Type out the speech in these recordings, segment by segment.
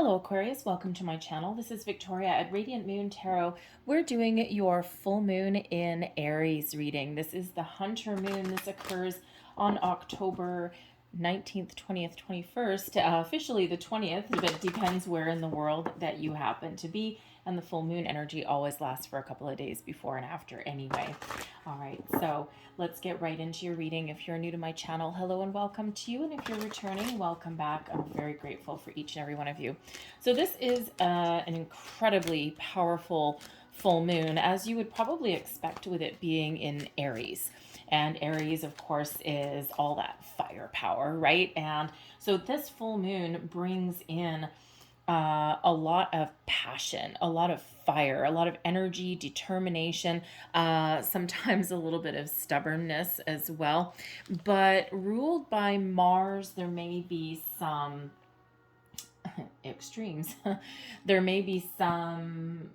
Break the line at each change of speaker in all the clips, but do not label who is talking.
Hello Aquarius, welcome to my channel. This is Victoria at Radiant Moon Tarot. We're doing your full moon in Aries reading. This is the Hunter moon. This occurs on October 19th, 20th, 21st, officially the 20th, but it depends where in the world that you happen to be. And the full moon energy always lasts for a couple of days before and after anyway. All right, so let's get right into your reading. If you're new to my channel, hello and welcome to you. And if you're returning, welcome back. I'm very grateful for each and every one of you. So this is an incredibly powerful full moon, as you would probably expect with it being in Aries. And Aries, of course, is all that firepower, right? And so this full moon brings in a lot of passion, a lot of fire, a lot of energy, determination, sometimes a little bit of stubbornness as well. But ruled by Mars, there may be some extremes. There may be some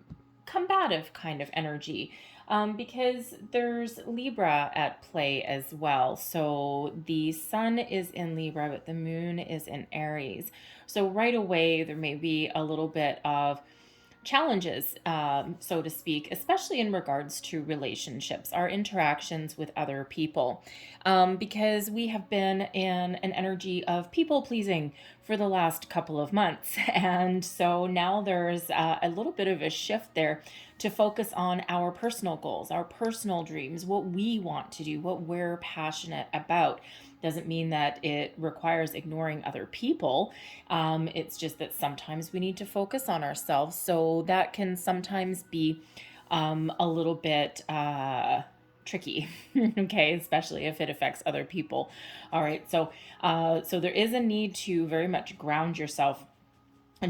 combative kind of energy because there's Libra at play as well. So the sun is in Libra, but the moon is in Aries. So right away, there may be a little bit of challenges, so to speak, especially in regards to relationships, our interactions with other people, because we have been in an energy of people pleasing for the last couple of months. And so now there's a little bit of a shift there to focus on our personal goals, our personal dreams, what we want to do, what we're passionate about. Doesn't mean that it requires ignoring other people. It's just that sometimes we need to focus on ourselves. So that can sometimes be a little bit tricky, okay, especially if it affects other people. All right, so there is a need to very much ground yourself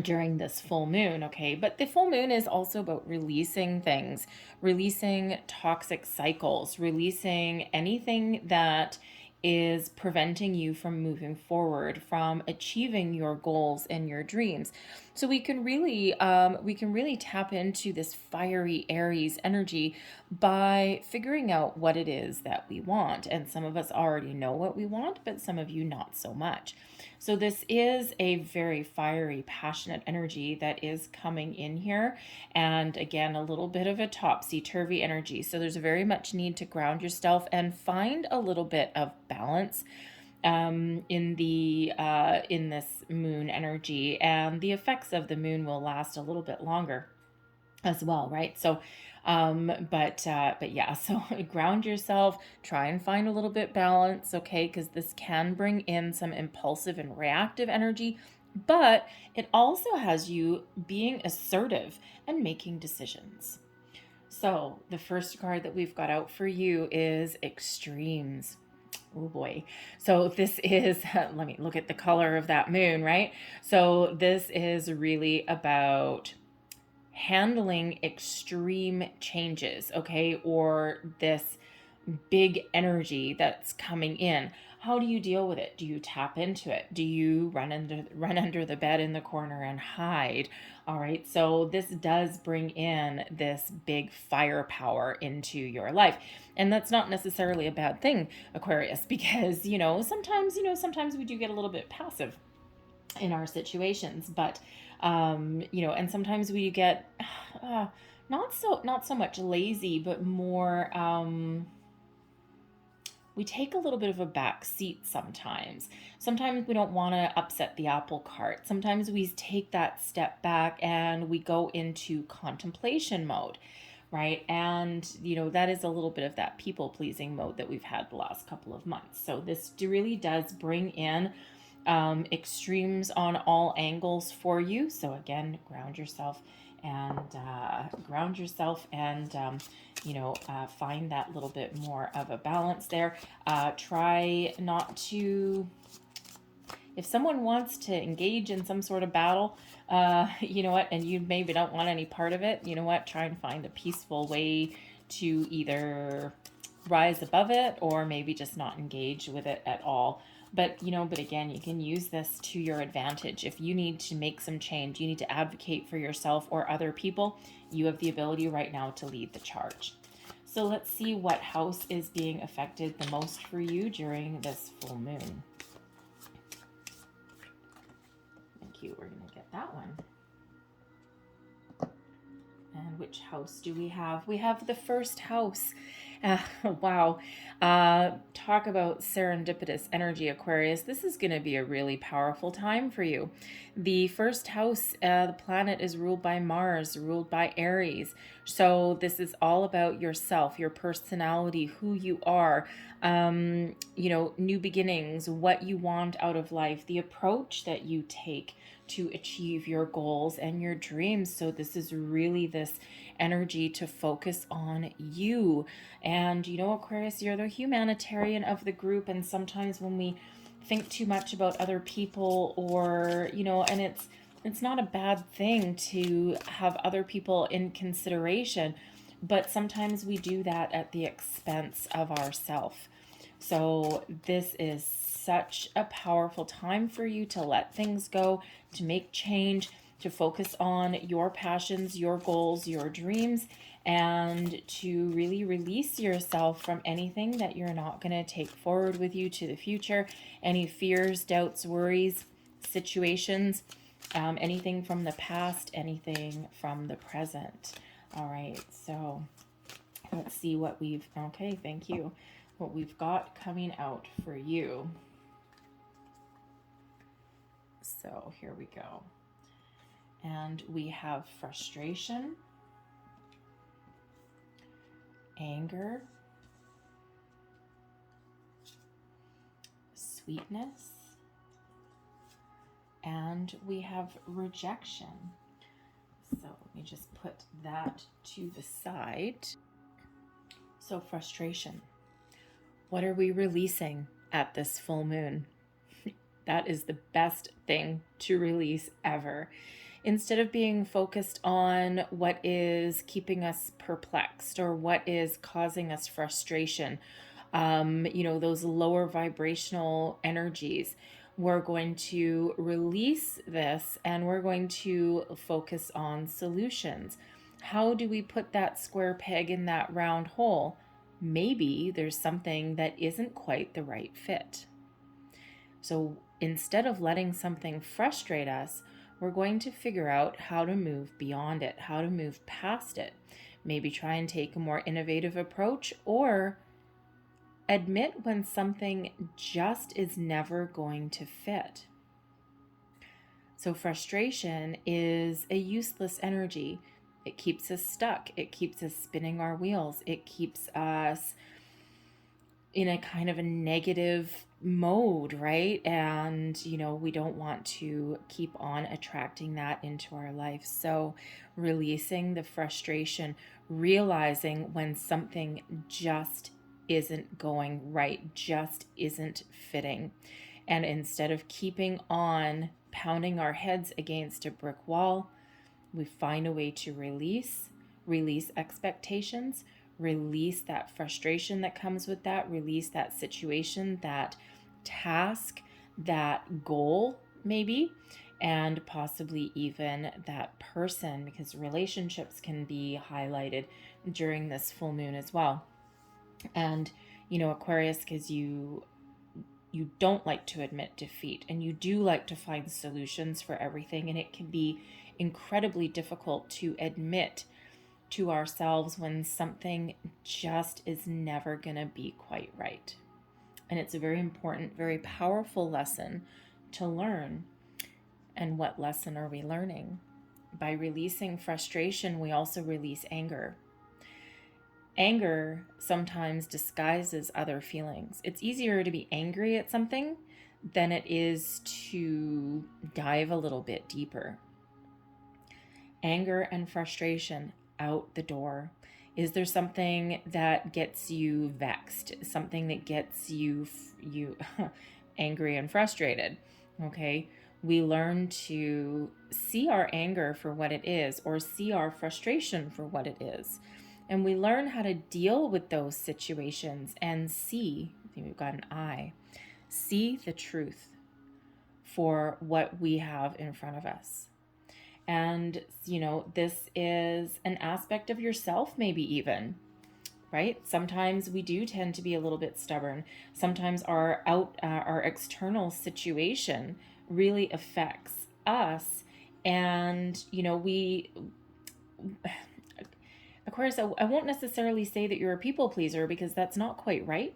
during this full moon, okay? But the full moon is also about releasing things, releasing toxic cycles, releasing anything that is preventing you from moving forward, from achieving your goals and your dreams. So we can really tap into this fiery Aries energy by figuring out what it is that we want. And some of us already know what we want, but some of you not so much. So this is a very fiery, passionate energy that is coming in here. And again, a little bit of a topsy-turvy energy. So there's very much need to ground yourself and find a little bit of balance in this moon energy. And the effects of the moon will last a little bit longer as well, right? So but yeah, so ground yourself, try and find a little bit balance, okay? Because this can bring in some impulsive and reactive energy, but it also has you being assertive and making decisions. So the first card that we've got out for you is extremes. Oh boy. So this is, let me look at the color of that moon, right? So this is really about handling extreme changes, okay, or this big energy that's coming in. How do you deal with it? Do you tap into it? Do you run under the bed in the corner and hide? All right, so this does bring in this big firepower into your life. And that's not necessarily a bad thing, Aquarius, because sometimes we do get a little bit passive in our situations, but and sometimes we get not so much lazy, but more we take a little bit of a back seat sometimes. Sometimes we don't want to upset the apple cart. Sometimes we take that step back and we go into contemplation mode, right? And that is a little bit of that people pleasing mode that we've had the last couple of months. So this really does bring in extremes on all angles for you. So again, ground yourself and find that little bit more of a balance there. Try not to, if someone wants to engage in some sort of battle, and you maybe don't want any part of it, try and find a peaceful way to either rise above it or maybe just not engage with it at all. But again, you can use this to your advantage. If you need to make some change, you need to advocate for yourself or other people, you have the ability right now to lead the charge. So let's see what house is being affected the most for you during this full moon. Thank you. We're going to get that one. And which house do we have? We have the first house. Wow. Talk about serendipitous energy, Aquarius. This is going to be a really powerful time for you. The first house, the planet is ruled by Mars, ruled by Aries. So this is all about yourself, your personality, who you are, new beginnings, what you want out of life, the approach that you take to achieve your goals and your dreams. So this is really this energy to focus on you. And Aquarius, you're the humanitarian of the group, and sometimes when we think too much about other people, or and it's not a bad thing to have other people in consideration, but sometimes we do that at the expense of ourselves. So this is such a powerful time for you to let things go, to make change, to focus on your passions, your goals, your dreams, and to really release yourself from anything that you're not going to take forward with you to the future, any fears, doubts, worries, situations, anything from the past, anything from the present. All right, so let's see what okay, thank you. What we've got coming out for you. So here we go. And we have frustration, anger, sweetness, and we have rejection. So let me just put that to the side. So frustration. What are we releasing at this full moon? That is the best thing to release ever. Instead of being focused on what is keeping us perplexed or what is causing us frustration, those lower vibrational energies, we're going to release this and we're going to focus on solutions. How do we put that square peg in that round hole? Maybe there's something that isn't quite the right fit. So instead of letting something frustrate us, we're going to figure out how to move beyond it, how to move past it. Maybe try and take a more innovative approach, or admit when something just is never going to fit. So frustration is a useless energy. It keeps us stuck. It keeps us spinning our wheels. It keeps us in a kind of a negative mode, right? And, we don't want to keep on attracting that into our life. So releasing the frustration, realizing when something just isn't going right, just isn't fitting. And instead of keeping on pounding our heads against a brick wall, we find a way to release expectations, release that frustration that comes with that, release that situation, that task, that goal maybe, and possibly even that person, because relationships can be highlighted during this full moon as well. And Aquarius, because you don't like to admit defeat, and you do like to find solutions for everything, and it can be incredibly difficult to admit to ourselves when something just is never going to be quite right. And it's a very important, very powerful lesson to learn. And what lesson are we learning? By releasing frustration, we also release anger. Anger sometimes disguises other feelings. It's easier to be angry at something than it is to dive a little bit deeper. Anger and frustration out the door. Is there something that gets you vexed? Something that gets you angry and frustrated? Okay. We learn to see our anger for what it is, or see our frustration for what it is. And we learn how to deal with those situations and see, I think we've got an eye, see the truth for what we have in front of us. And, this is an aspect of yourself, maybe even, right? Sometimes we do tend to be a little bit stubborn. Sometimes our external situation really affects us. And, Aquarius, I won't necessarily say that you're a people pleaser, because that's not quite right.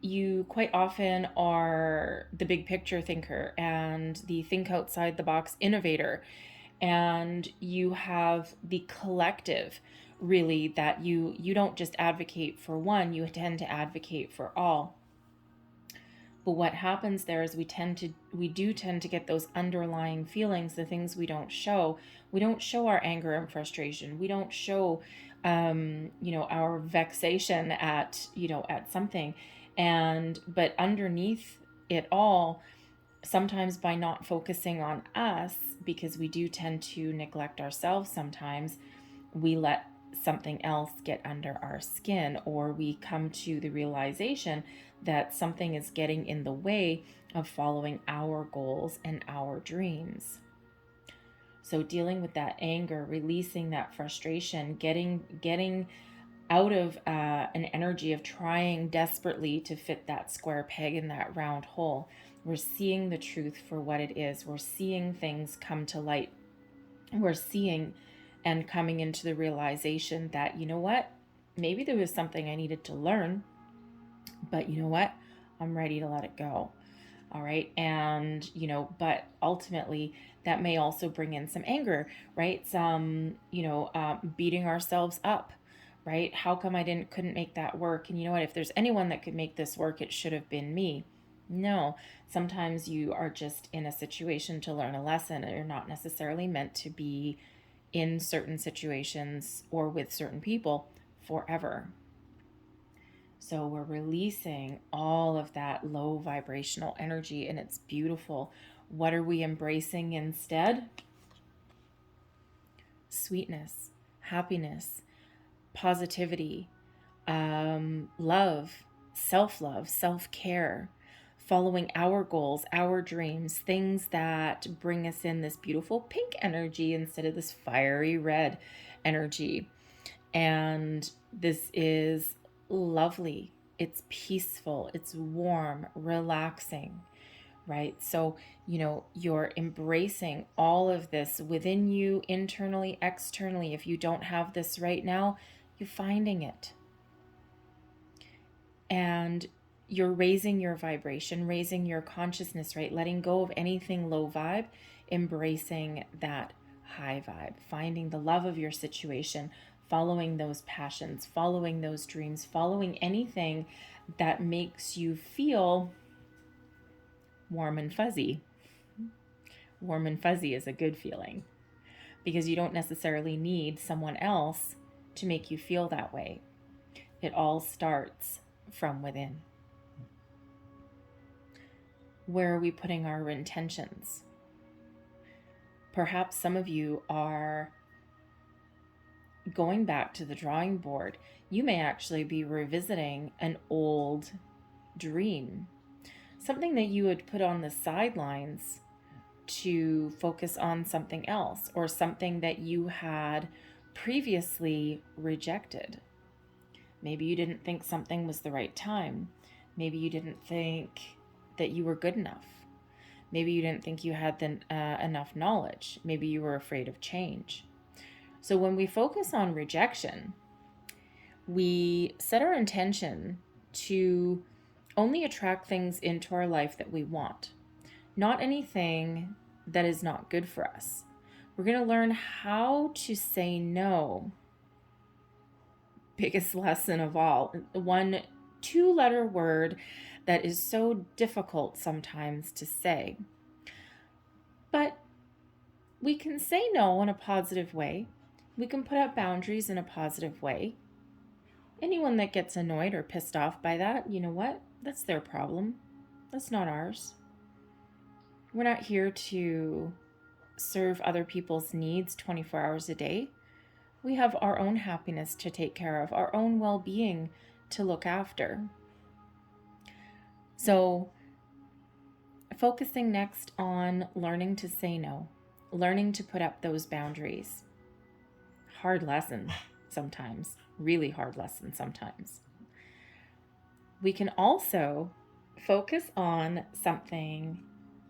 You quite often are the big picture thinker and the think outside the box innovator. And you have the collective, really, that you don't just advocate for one, you tend to advocate for all. But what happens there is we do tend to get those underlying feelings, the things we don't show. We don't show our anger and frustration. We don't show, our vexation at something. But underneath it all, sometimes by not focusing on us, because we do tend to neglect ourselves sometimes, we let something else get under our skin, or we come to the realization that something is getting in the way of following our goals and our dreams. So dealing with that anger, releasing that frustration, getting out of an energy of trying desperately to fit that square peg in that round hole. We're seeing the truth for what it is. We're seeing things come to light. We're seeing and coming into the realization that, you know what, maybe there was something I needed to learn, but you know what, I'm ready to let it go. All right. And, but ultimately that may also bring in some anger, right? Some, beating ourselves up, right? How come I couldn't make that work? And you know what, if there's anyone that could make this work, it should have been me. No, sometimes you are just in a situation to learn a lesson, and you're not necessarily meant to be in certain situations or with certain people forever. So we're releasing all of that low vibrational energy, and it's beautiful. What are we embracing instead? Sweetness, happiness, positivity, love, self-love, self-care, following our goals, our dreams, things that bring us in this beautiful pink energy instead of this fiery red energy. And this is lovely. It's peaceful. It's warm, relaxing, right? So, you're embracing all of this within you, internally, externally. If you don't have this right now, you're finding it. And you're raising your vibration, raising your consciousness, right? Letting go of anything low vibe, embracing that high vibe, finding the love of your situation, following those passions, following those dreams, following anything that makes you feel warm and fuzzy. Warm and fuzzy is a good feeling, because you don't necessarily need someone else to make you feel that way. It all starts from within. Where are we putting our intentions? Perhaps some of you are going back to the drawing board. You may actually be revisiting an old dream, something that you had put on the sidelines to focus on something else, or something that you had previously rejected. Maybe you didn't think something was the right time. Maybe you didn't think that you were good enough. Maybe you didn't think you had enough knowledge. Maybe you were afraid of change. So when we focus on rejection, we set our intention to only attract things into our life that we want, not anything that is not good for us. We're going to learn how to say no. Biggest lesson of all. One 2-letter word that is so difficult sometimes to say. But we can say no in a positive way. We can put up boundaries in a positive way. Anyone that gets annoyed or pissed off by that, you know what? That's their problem. That's not ours. We're not here to serve other people's needs 24 hours a day. We have our own happiness to take care of, our own well-being to look after. So, focusing next on learning to say no, learning to put up those boundaries. Hard lesson sometimes, really hard lesson sometimes. We can also focus on something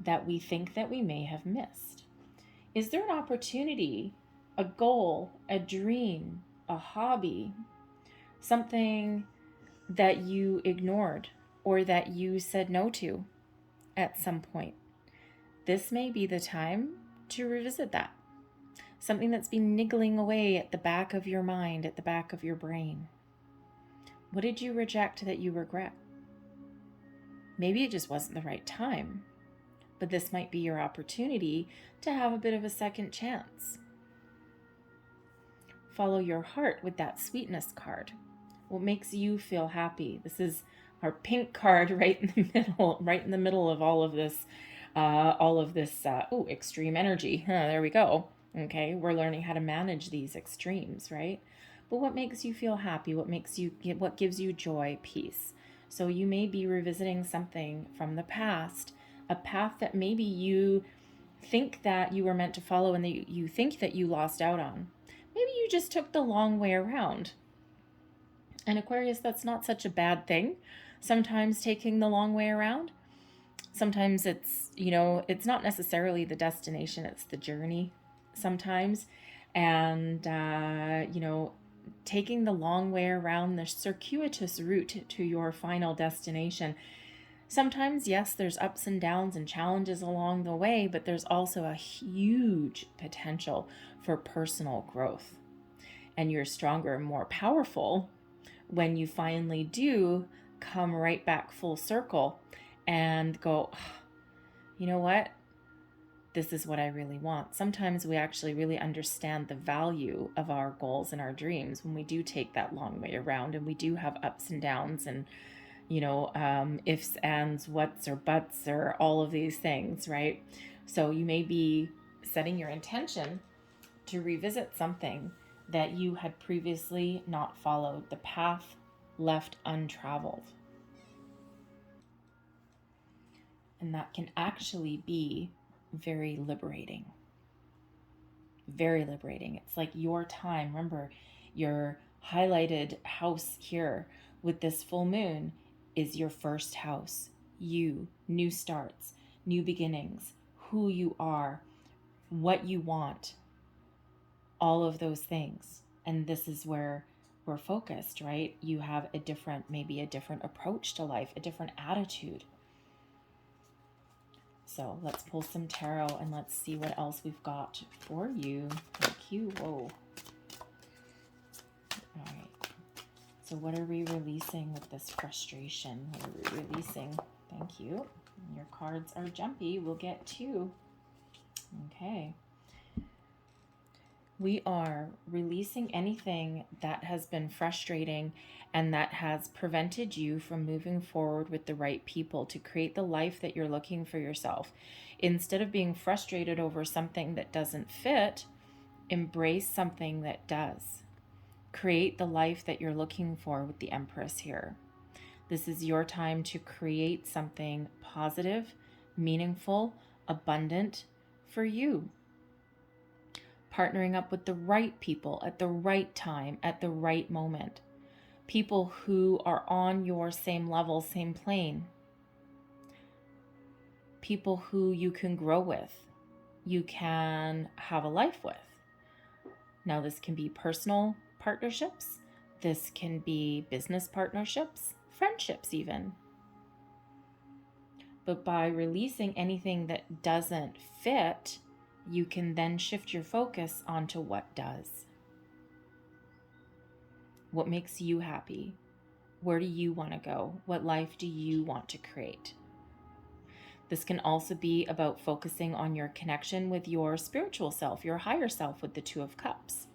that we think that we may have missed? Is there an opportunity, a goal, a dream, a hobby, something that you ignored or that you said no to at some point? This may be the time to revisit that. Something that's been niggling away at the back of your mind, at the back of your brain. What did you reject that you regret? Maybe it just wasn't the right time, but this might be your opportunity to have a bit of a second chance. Follow your heart with that sweetness card. What makes you feel happy? This is our pink card right in the middle of all of this, extreme energy. There we go. Okay, we're learning how to manage these extremes, right? But what makes you feel happy? What gives you joy, peace? So you may be revisiting something from the past, a path that maybe you think that you were meant to follow and that you think that you lost out on. Maybe you just took the long way around. And Aquarius, that's not such a bad thing. Sometimes taking the long way around. Sometimes it's not necessarily the destination, it's the journey sometimes. And, taking the long way around, the circuitous route to your final destination. Sometimes, yes, there's ups and downs and challenges along the way, but there's also a huge potential for personal growth. And you're stronger and more powerful when you finally do come right back full circle and go, you know what? This is what I really want. Sometimes we actually really understand the value of our goals and our dreams when we do take that long way around and we do have ups and downs and, ifs, ands, whats, or buts, or all of these things, right? So you may be setting your intention to revisit something that you had previously not followed, the path left untraveled. And that can actually be very liberating. Very liberating. It's like your time. Remember, your highlighted house here with this full moon is your first house. You, new starts, new beginnings, who you are, what you want, all of those things. And this is where we're focused, right? You have maybe a different approach to life, a different attitude. So let's pull some tarot and let's see what else we've got for you. Thank you. Whoa. All right. So what are we releasing with this frustration? What are we releasing? Thank you. Your cards are jumpy. We'll get two. Okay. We are releasing anything that has been frustrating and that has prevented you from moving forward with the right people to create the life that you're looking for yourself. Instead of being frustrated over something that doesn't fit, embrace something that does. Create the life that you're looking for with the Empress here. This is your time to create something positive, meaningful, abundant for you. Partnering up with the right people at the right time, at the right moment. People who are on your same level, same plane. People who you can grow with, you can have a life with. Now, this can be personal partnerships. This can be business partnerships, friendships even. But by releasing anything that doesn't fit, you can then shift your focus onto what does. What makes you happy? Where do you want to go? What life do you want to create? This can also be about focusing on your connection with your spiritual self, your higher self, with the Two of Cups.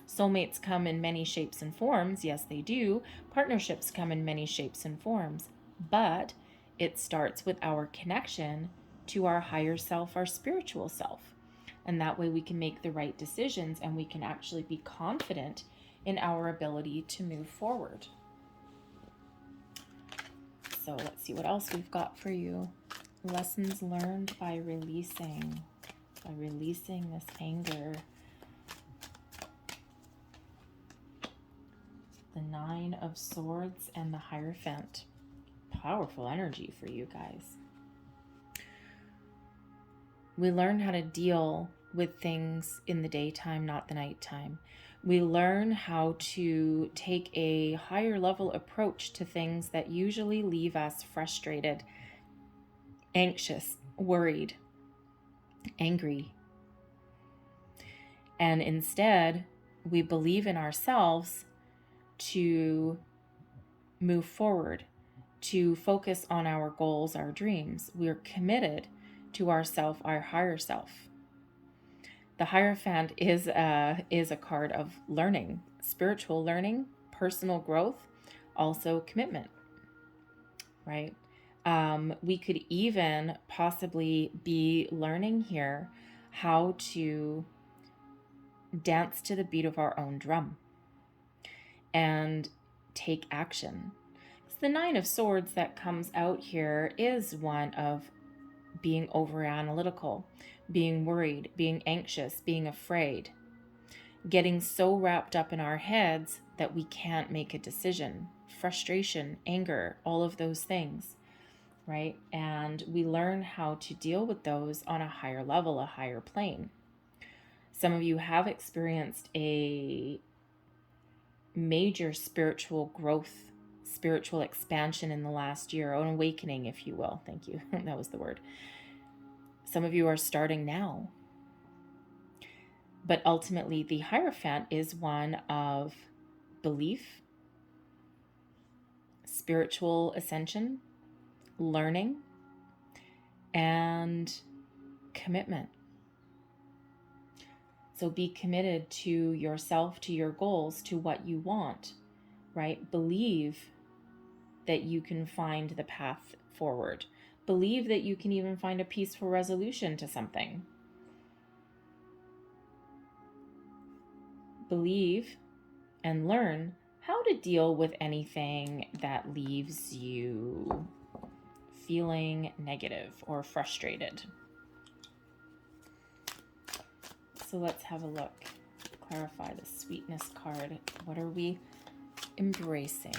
Soulmates come in many shapes and forms. Yes, they do. Partnerships come in many shapes and forms. But it starts with our connection to our higher self, our spiritual self. And that way we can make the right decisions and we can actually be confident in our ability to move forward. So let's see what else we've got for you. Lessons learned by releasing this anger. The Nine of Swords and the Hierophant. Powerful energy for you guys. We learn how to deal with things in the daytime, not the nighttime. We learn how to take a higher level approach to things that usually leave us frustrated, anxious, worried, angry. And instead, we believe in ourselves to move forward, to focus on our goals, our dreams. We're committed to ourself, our higher self. The Hierophant is a card of learning, spiritual learning, personal growth, also commitment, right? We could even possibly be learning here how to dance to the beat of our own drum and take action. So the Nine of Swords that comes out here is one of being over analytical, being worried, being anxious, being afraid, getting so wrapped up in our heads that we can't make a decision, frustration, anger, all of those things, right? And we learn how to deal with those on a higher level, a higher plane. Some of you have experienced a major spiritual growth, spiritual expansion in the last year, an awakening, if you will. Thank you. That was the word. Some of you are starting now. But ultimately, the Hierophant is one of belief, spiritual ascension, learning, and commitment. So be committed to yourself, to your goals, to what you want, right? Believe that you can find the path forward. Believe that you can even find a peaceful resolution to something. Believe and learn how to deal with anything that leaves you feeling negative or frustrated. So let's have a look. Clarify the sweetness card. What are we embracing?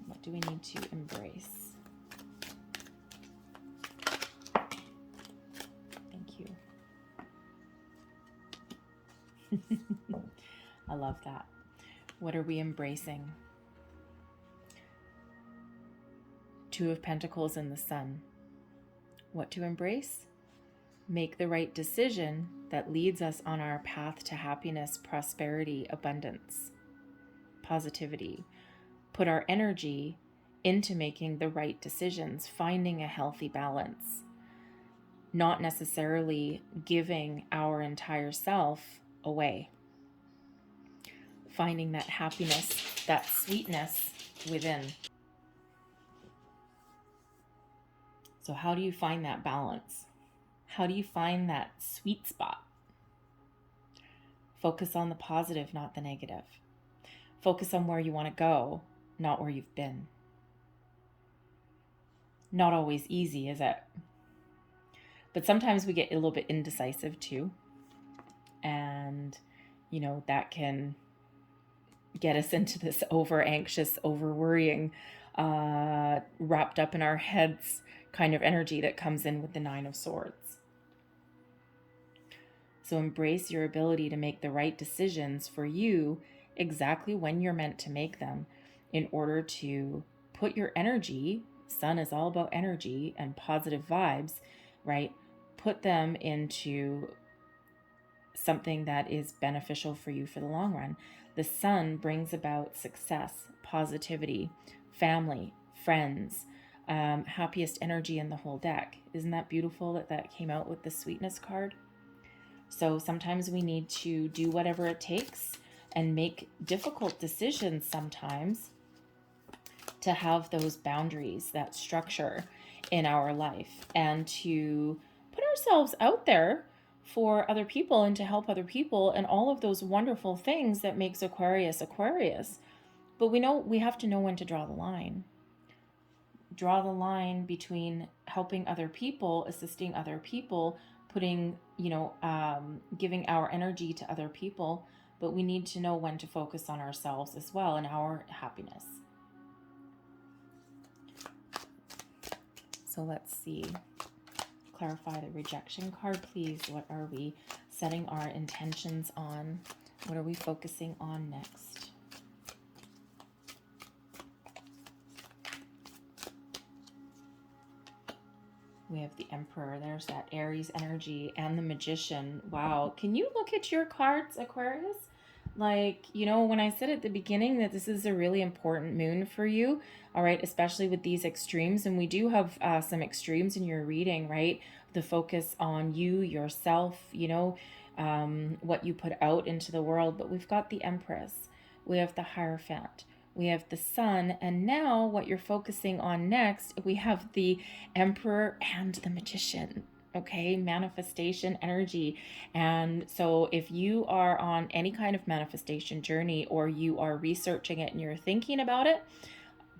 What do we need to embrace? Thank you. I love that. What are we embracing? Two of Pentacles and the Sun. What to embrace? Make the right decision that leads us on our path to happiness, prosperity, abundance, positivity. Put our energy into making the right decisions, finding a healthy balance, not necessarily giving our entire self away. Finding that happiness, that sweetness within. So how do you find that balance? How do you find that sweet spot? Focus on the positive, not the negative. Focus on where you want to go, not where you've been. Not always easy, is it? But sometimes we get a little bit indecisive too. And, that can get us into this over anxious, over worrying, wrapped up in our heads kind of energy that comes in with the Nine of Swords. So embrace your ability to make the right decisions for you exactly when you're meant to make them in order to put your energy, Sun is all about energy and positive vibes, right? Put them into something that is beneficial for you for the long run. The Sun brings about success, positivity, family, friends, happiest energy in the whole deck. Isn't that beautiful that came out with the sweetness card? So sometimes we need to do whatever it takes and make difficult decisions sometimes to have those boundaries, that structure in our life, and to put ourselves out there for other people and to help other people and all of those wonderful things that makes Aquarius Aquarius. But we have to know when to draw the line. Draw the line between helping other people, assisting other people, putting, giving our energy to other people, but we need to know when to focus on ourselves as well and our happiness. So let's see. clarify the rejection card, please? What are we setting our intentions on? What are we focusing on next? We have the Emperor. There's that Aries energy and the Magician. Wow. Can you look at your cards, Aquarius? Like, you know, when I said at the beginning that this is a really important moon for you, all right, especially with these extremes. And we do have some extremes in your reading, right? The focus on you, yourself, you know, what you put out into the world. But we've got the Empress. We have the Hierophant. We have the Sun, and now what you're focusing on next, we have the Emperor and the Magician, okay? Manifestation energy. And so if you are on any kind of manifestation journey, or you are researching it and you're thinking about it,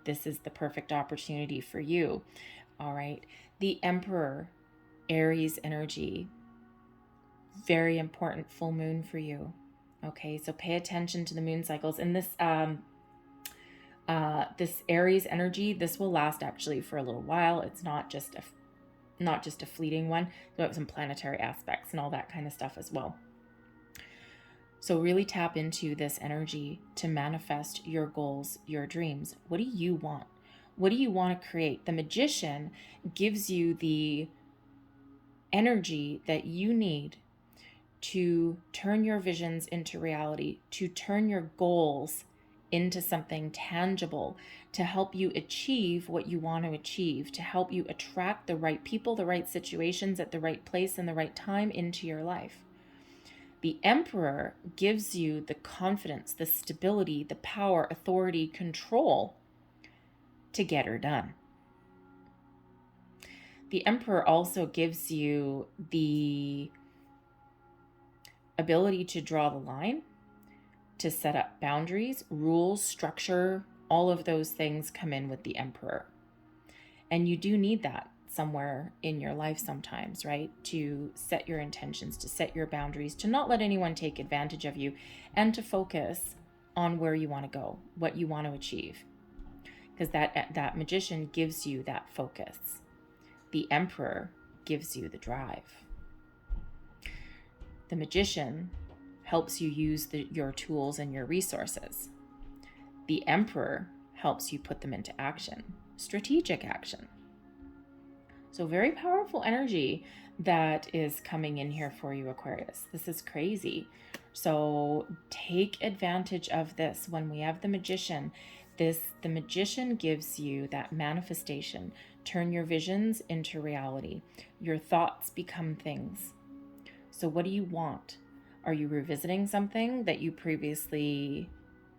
this is the perfect opportunity for you, all right? The Emperor, Aries energy, very important full moon for you, okay? So pay attention to the moon cycles. And this Aries energy, this will last actually for a little while. It's not just a fleeting one. We have some planetary aspects and all that kind of stuff as well. So really tap into this energy to manifest your goals, your dreams. What do you want? What do you want to create? The Magician gives you the energy that you need to turn your visions into reality, to turn your goals into something tangible, to help you achieve what you want to achieve, to help you attract the right people, the right situations at the right place and the right time into your life. The Emperor gives you the confidence, the stability, the power, authority, control to get her done. The Emperor also gives you the ability to draw the line, to set up boundaries, rules, structure. All of those things come in with the Emperor. And you do need that somewhere in your life sometimes, right? To set your intentions, to set your boundaries, to not let anyone take advantage of you, and to focus on where you want to go, what you want to achieve. Because that Magician gives you that focus. The Emperor gives you the drive. The Magician helps you use your tools and your resources. The Emperor helps you put them into action, strategic action. So very powerful energy that is coming in here for you, Aquarius. This is crazy. So take advantage of this. When we have the Magician, the Magician gives you that manifestation. Turn your visions into reality. Your thoughts become things. So what do you want? Are you revisiting something that you previously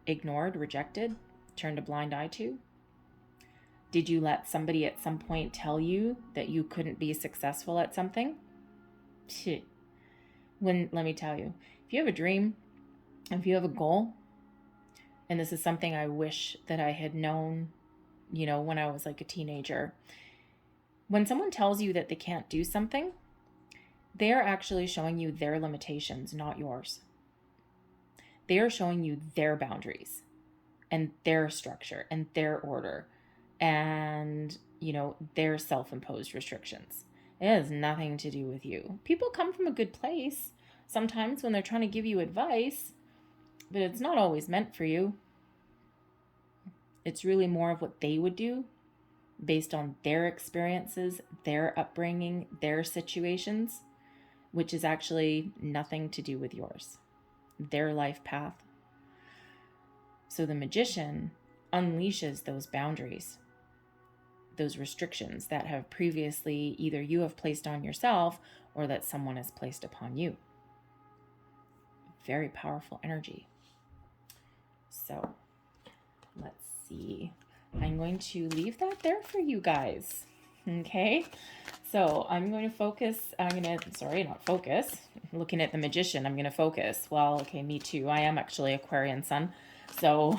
ignored, rejected, turned a blind eye to? Did you let somebody at some point tell you that you couldn't be successful at something? Let me tell you, if you have a dream, if you have a goal, and this is something I wish that I had known, you know, when I was like a teenager, when someone tells you that they can't do something, they're actually showing you their limitations, not yours. They are showing you their boundaries and their structure and their order and, you know, their self-imposed restrictions. It has nothing to do with you. People come from a good place sometimes when they're trying to give you advice, but it's not always meant for you. It's really more of what they would do based on their experiences, their upbringing, their situations, which is actually nothing to do with yours, their life path. So the Magician unleashes those boundaries, those restrictions that have previously either you have placed on yourself or that someone has placed upon you. Very powerful energy. So let's see. I'm going to leave that there for you guys. Okay, so I'm going to focus. Not focus. Looking at the Magician, I'm going to focus. Well, okay, me too. I am actually Aquarian sun. So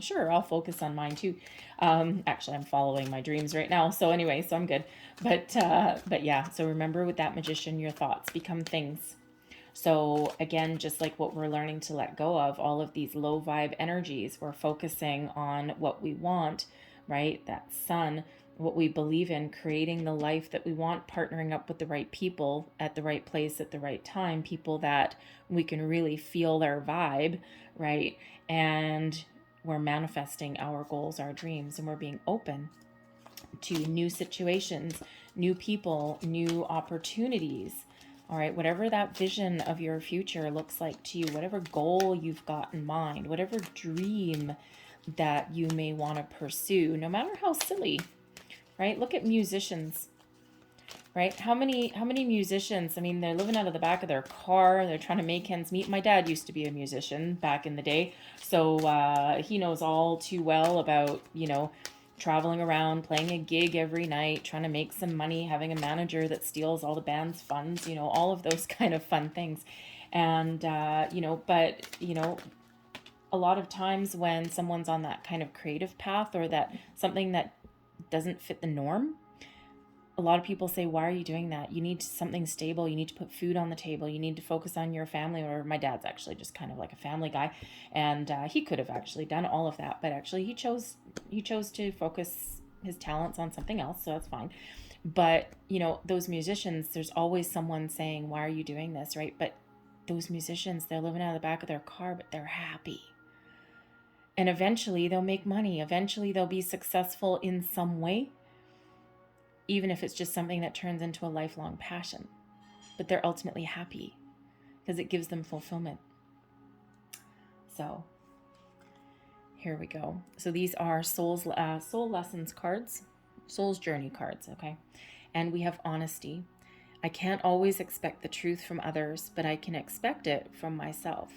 sure, I'll focus on mine too. Actually, I'm following my dreams right now. So anyway, so I'm good. But yeah, so remember with that Magician, your thoughts become things. So again, just like what we're learning to let go of, all of these low vibe energies, we're focusing on what we want, right? That Sun, what we believe in, creating the life that we want, partnering up with the right people at the right place at the right time, people that we can really feel their vibe, right? And we're manifesting our goals, our dreams, and we're being open to new situations, new people, new opportunities. All right, whatever that vision of your future looks like to you, whatever goal you've got in mind, whatever dream that you may want to pursue, no matter how silly, right? Look at musicians, right? How many musicians, I mean, they're living out of the back of their car, they're trying to make ends meet. My dad used to be a musician back in the day, so he knows all too well about, traveling around, playing a gig every night, trying to make some money, having a manager that steals all the band's funds, all of those kind of fun things. And, but, a lot of times when someone's on that kind of creative path, or that something that doesn't fit the norm, a lot of people say, why are you doing that? You need something stable. You need to put food on the table. You need to focus on your family. Or my dad's actually just kind of like a family guy. And he could have actually done all of that. But actually he chose to focus his talents on something else. So that's fine. But, those musicians, there's always someone saying, why are you doing this, right? But those musicians, they're living out of the back of their car, but they're happy. And eventually they'll make money. Eventually they'll be successful in some way, even if it's just something that turns into a lifelong passion. But they're ultimately happy because it gives them fulfillment. So here we go. So these are soul lessons cards, soul's journey cards, okay? And we have honesty. I can't always expect the truth from others, but I can expect it from myself.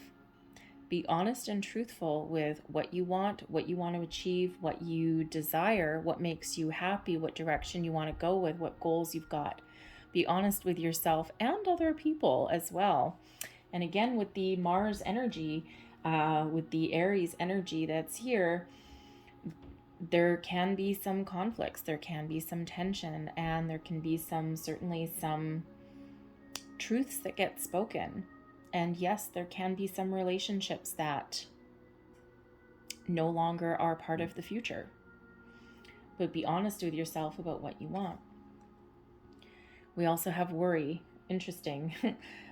Be honest and truthful with what you want to achieve, what you desire, what makes you happy, what direction you want to go with, what goals you've got. Be honest with yourself and other people as well. And again, with the Mars energy, with the Aries energy that's here, there can be some conflicts, there can be some tension, and there can be certainly some truths that get spoken. And yes, there can be some relationships that no longer are part of the future. But be honest with yourself about what you want. We also have worry. Interesting.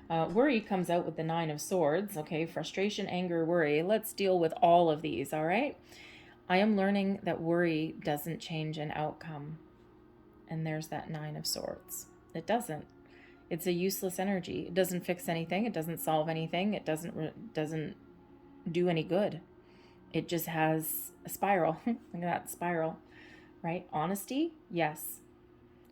Worry comes out with the 9 of Swords. Okay, frustration, anger, worry. Let's deal with all of these, all right? I am learning that worry doesn't change an outcome. And there's that 9 of Swords. It doesn't. It's a useless energy. It doesn't fix anything. It doesn't solve anything. It doesn't do any good. It just has a spiral. Look at that spiral, right? Honesty, yes.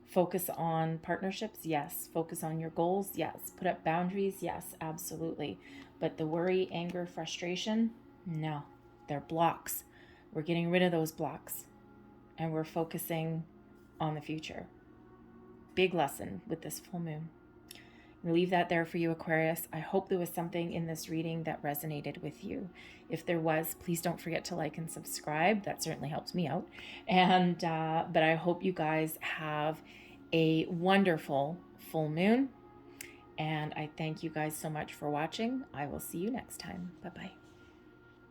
Focus on partnerships, yes. Focus on your goals, yes. Put up boundaries, yes, absolutely. But the worry, anger, frustration, no. They're blocks. We're getting rid of those blocks. And we're focusing on the future. Big lesson with this full moon. I'll leave that there for you, Aquarius. I hope there was something in this reading that resonated with you. If there was, please don't forget to like and subscribe. That certainly helps me out. And but I hope you guys have a wonderful full moon. And I thank you guys so much for watching. I will see you next time. Bye-bye.